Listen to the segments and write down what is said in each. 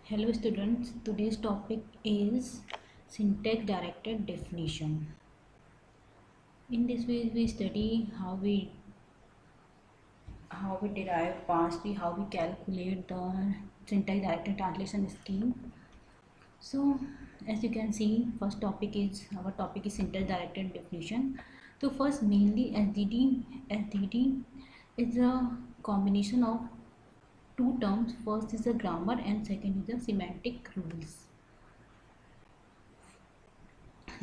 Hello students, today's topic is syntax directed definition. In this way we study how we derive past tree, how we calculate the syntax directed translation scheme. So as you can see, our topic is syntax directed definition. So first mainly SDD is a combination of two terms. First is the grammar and second is the semantic rules.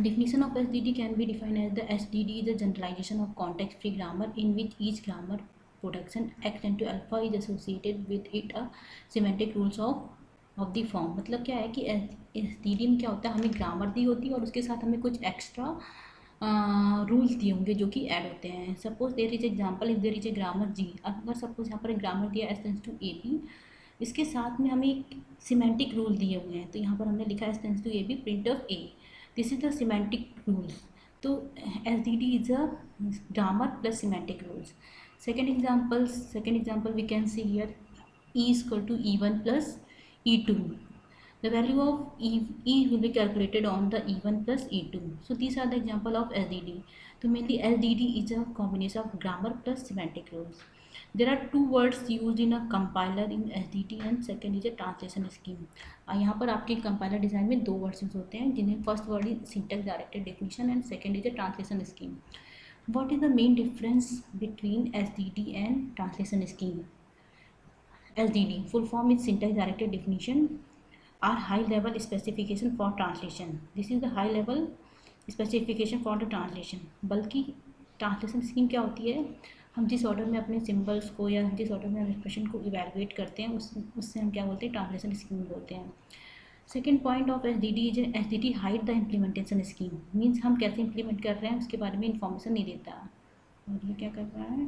Definition of SDD can be defined as the SDD is a generalization of context-free grammar in which each grammar production x into alpha is associated with it a semantic rules of the form. मतलब क्या है कि SDD में क्या होता है, हमें grammar दी होती है और उसके साथ हमें कुछ एक्स्ट्रा रूल्स दिए होंगे जो कि ऐड होते हैं. Suppose there is example, if there is a grammar G, अगर सपोज यहाँ पर ग्रामर दिया S tends to A B, इसके साथ में हमें एक सिमेंटिक रूल दिए हुए हैं. तो यहाँ पर हमने लिखा S tends to A B print of A. This is the semantic rules. So SDD is a grammar plus semantic rules. Second example we can see here, E is equal to E1 plus E2. The value of E will be calculated on the E1 plus E2. So these are the example of SDD. So mainly SDD is a combination of grammar plus semantic rules. There are two words used in a compiler in SDD and second is a translation scheme. यहाँ पर आपके compiler design में दो words use होते हैं, जिन्हें first word is syntax directed definition and second is a translation scheme. What is the main difference between SDD and translation scheme? SDD full form is syntax directed definition are high level specification for translation. This is the high level specification for the translation. बल्कि translation scheme क्या होती है, हम जिस order में अपने symbols को या जिस ऑर्डर में हम एक्सप्रेशन को इवेलुएट करते हैं उससे हम क्या बोलते हैं, ट्रांसलेशन स्कीम बोलते हैं. Second point of SDD is SDD hide the implementation scheme. Means हम कैसे इम्प्लीमेंट कर रहे हैं उसके बारे में इंफॉर्मेशन नहीं देता. और ये क्या कर रहा है,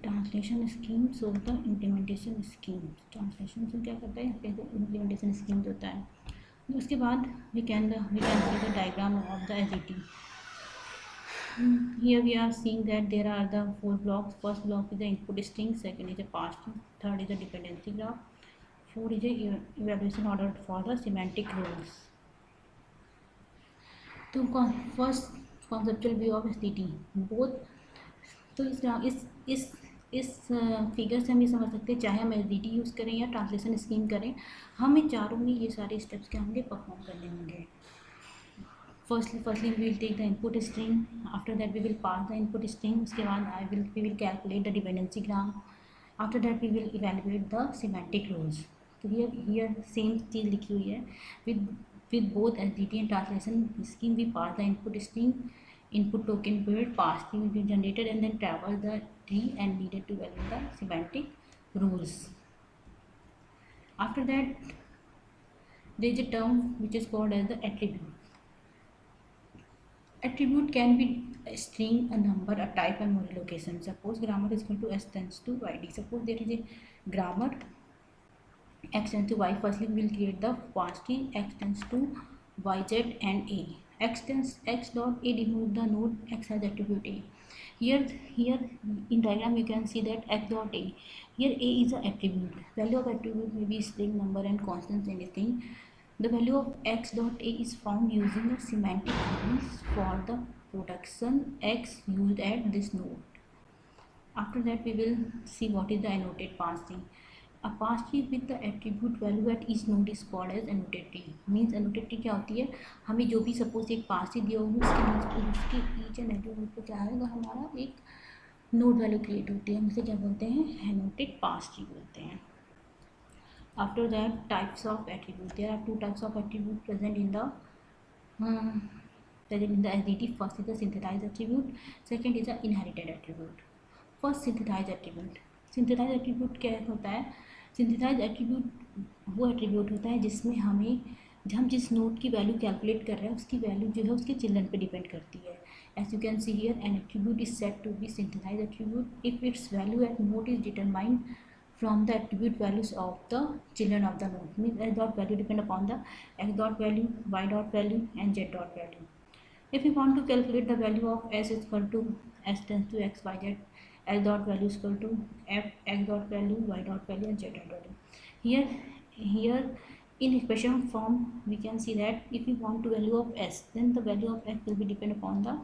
translation scheme so the implementation scheme. Translation से क्या करता है, कैसे इम्प्लीमेंटेशन स्कीम होता है. उसके बाद we can see the diagram of the SDD. Here we are seeing that there are the four blocks. First block is the input string, second is a pass string, third is a dependency graph, four is a evaluation order for the semantic rules. तो first conceptual view of SDD both. तो इस figure से हम ये समझ सकते हैं, चाहे हम SDD यूज़ करें या ट्रांसलेशन स्कीम करें, हमें चारों में ये सारे स्टेप्स क्या होंगे, परफॉर्म करने होंगे. Firstly we will take the input string. After that we will pass the input string. उसके बाद we will calculate the dependency graph. After that we will evaluate the semantic rules. तो here same चीज़ लिखी हुई है. With both SDD and translation scheme we pass the input string. Input token period pass tree will be generated and then traverse the tree and needed to value the semantic rules. After that there is a term which is called as the attribute. Attribute can be a string, a number, a type, and memory location. Suppose grammar is equal to S tends to YD. Suppose there is a grammar X tends to Y. Firstly, we will create the pass tree X tends to YZ and A. X dot A denote the node X has attribute A. Here in diagram you can see that X dot A. Here A is the attribute. Value of attribute may be string, number, and constants, anything. The value of X dot A is found using a semantic rules for the production X used at this node. After that we will see what is the annotated pass tree. A pass tree with the attribute value at each node is called as annotated tree. Means annotated tree क्या होती है, हमें जो भी suppose एक पास tree दिया होगा उसके ईच एंड एवरी नोड पर क्या आएगा, हमारा एक नोड वैल्यू क्रिएट होती है. हम उसे क्या बोलते हैं, एनोटेड पास ट्री बोलते हैं. After that, types of attribute. There are two types of attribute present in the SDD. First is the synthesized attribute. Second is the inherited attribute. First, synthesized attribute. Synthesized attribute क्या होता है? Synthesized attribute वो attribute होता है जिसमें हम जिस node की वैल्यू कैलकुलेट कर रहे हैं उसकी वैल्यू जो है उसके चिल्ड्रन पे डिपेंड करती है. As you can see here, an attribute is said to be synthesized attribute if its value at node is determined from the attribute values of the children of the node. Means S dot value depend upon the X dot value, Y dot value, and Z dot value. If we want to calculate the value of S is equal to S tends to X, Y, Z, S dot value is equal to F X dot value, Y dot value, and Z dot value. Here In expression form we can see that if we want to value of s, then the value of x will be depend upon the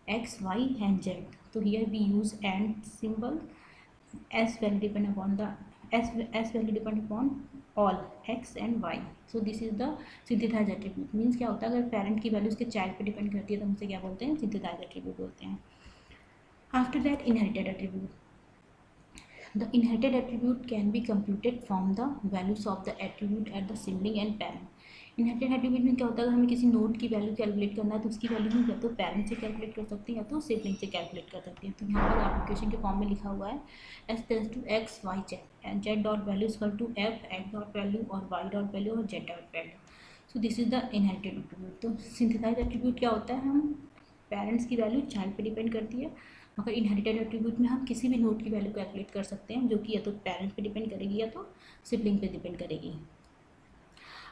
x, y and z. So here we use and symbol. S value depend upon the s value depend upon all x and y. So this is the synthesized attribute. Means क्या होता है, अगर parent की value उसके child पे depend करती है तो हम उसे क्या बोलते हैं, सिंथेसाइज्ड एट्रीब्यूट बोलते हैं. After that inherited attribute. The inherited attribute can be computed from the values of the attribute at the sibling and parent. Inherited attribute में क्या होता है, अगर हमें किसी नोड की वैल्यू कैलकुलेट करना है तो उसकी वैल्यू हम या तो पेरेंट से कैलकुलेट कर सकते हैं या तो सिबलिंग से कैलकुलेट कर सकते हैं. तो यहाँ पर एप्लीकेशन के फॉर्म में लिखा हुआ है S tends to X Y Z and Z dot value equal to F X dot value और वाई डॉट वैल्यू और Z dot value. So this is the inherited attribute. तो सिंथेसाइज्ड एट्रीब्यूट क्या होता है, हम पेरेंट्स की value child पे depend करती है, मगर इनहेरिटेड एट्रीब्यूट में हम किसी भी नोड की वैल्यू कैलकुलेट कर सकते हैं जो कि या तो पेरेंट्स पे डिपेंड करेगी या तो सिबलिंग पे डिपेंड करेगी.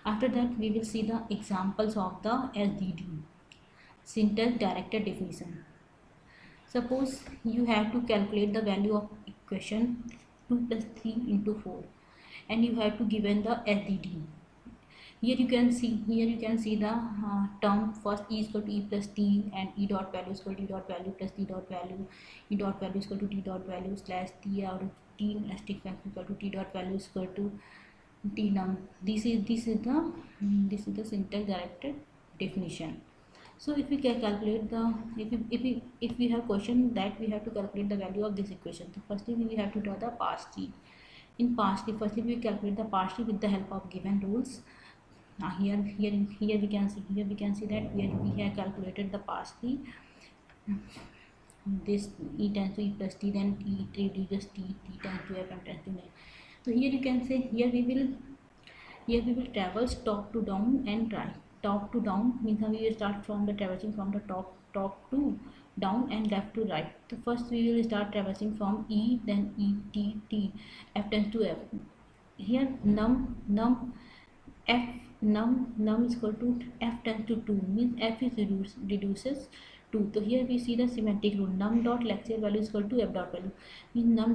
After that we will see the examples of the SDD, syntax directed definition. Suppose you have to calculate the value of equation 2 + 3 × 4 and you have to given the SDD. Here you can see the term first e is equal to e plus t and e dot value is equal to e dot value plus t dot value, e dot value is equal to t dot value slash t or t asterisk factor equal to t dot value is equal to t num. This is the syntax directed definition. So if we can calculate the if we have question that we have to calculate the value of this equation, so firstly we have to draw the pass tree. In pass tree, firstly we calculate the pass tree with the help of given rules. Now here we can see that we have calculated the pass tree. This e tends to e plus t, then e reduces t tends to f and tends to n. So here you can say here we will traverse top to down and right. Top to down means we will start from the traversing from the top to down and left to right. So first we will start traversing from e, then e t f tends to f. Here num f num is equal to f tends to 2 means f is reduces 2. So here we see the semantic rule, num dot lexical value is equal to f dot value means num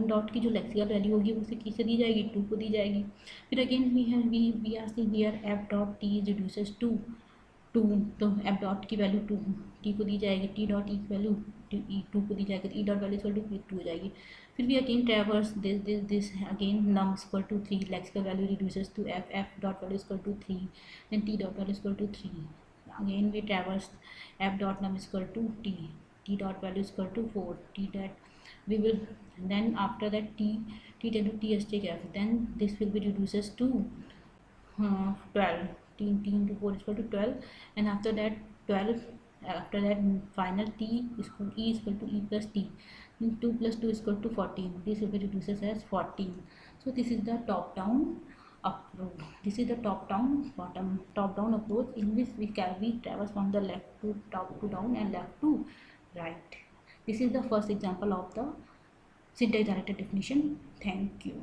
dot की जो lexical value होगी उसे किसे दी जाएगी, 2 को दी जाएगी. फिर again we are see here f dot t reduces to 2, तो f डॉट की वैल्यू 2 t को दी जाएगी, t डॉट e की वैल्यू 2 को दी जाएगी, तो e dot value equal to 2 हो जाएगी. फिर भी again traverse this again num is equal to 3, lexical value reduces to f dot value is equal to 3, then t dot value is equal to 3. Again we traverse f dot num is equal to t dot value is equal to 4, t that we will then after that t tend to t asterisk f, then this will be reduces to 12, t into 4 is equal to 12, and after that 12, after that final t is equal to e plus t, 2 plus 2 is equal to 14. This will be reduces as 14. So this is the top down approach. This is the top down approach in which we traverse from the left to top to down and left to right. This is the first example of the syntax directed definition. Thank you.